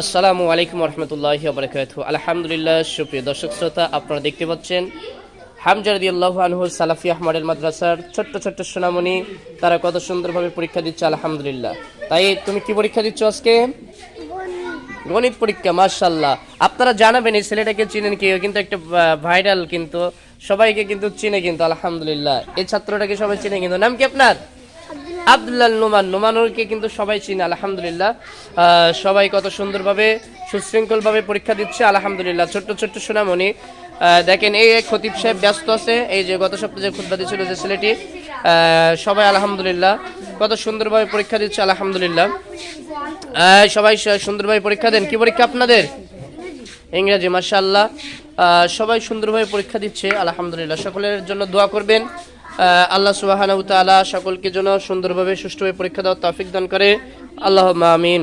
আসসালামু আলাইকুম রহমতুল্লাহি ওয়া বারাকাতুহু। আলহামদুলিল্লাহ, সুপ্রিয় দর্শক শ্রোতা, আপনারা দেখতে পাচ্ছেন হামজা রাদিয়াল্লাহু আনহু সালাফিয়া মডেল মাদ্রাসার ছোট্ট ছোট্ট সোনামণি, তারা কত সুন্দরভাবে পরীক্ষা দিচ্ছে আলহামদুলিল্লাহ। তাই তুমি কি পরীক্ষা দিচ্ছ আজকে? গণিত পরীক্ষা, মাশাআল্লাহ। আপনারা জানাবেন এই ছেলেটাকে চিনেন কি? কিন্তু একটা ভাইরাল, কিন্তু সবাইকে কিন্তু চিনে, কিন্তু আলহামদুলিল্লাহ এই ছাত্রটাকে সবাই চিনে। কিন্তু নাম কি আপনার? আব্দুল্লাহ নোমান। নোমানুরকে কিন্তু সবাই চিনে আলহামদুলিল্লাহ। সবাই কত সুন্দরভাবে সুশৃঙ্খলভাবে পরীক্ষা দিচ্ছে আলহামদুলিল্লাহ। ছোট্ট ছোট্ট সোনামণি, দেখেন এই খতিব সাহেব ব্যস্ত আছে, এই যে গত সপ্তাহে যে খুতবা দিয়েছিল যে ছেলেটি, সবাই আলহামদুলিল্লাহ কত সুন্দরভাবে পরীক্ষা দিচ্ছে আলহামদুলিল্লাহ। সবাই সুন্দরভাবে পরীক্ষা দেন। কি পরীক্ষা আপনাদের? ইংরেজি, মাশাআল্লাহ। সবাই সুন্দরভাবে পরীক্ষা দিচ্ছে আলহামদুলিল্লাহ। সকলের জন্য দোয়া করবেন, আল্লাহ সুবহানাহু ওয়া তাআলা সকলকে যেন সুন্দরভাবে সুষ্ঠুভাবে পরীক্ষা দেওয়ার তৌফিক দান করে। আল্লাহুম্মা আমিন।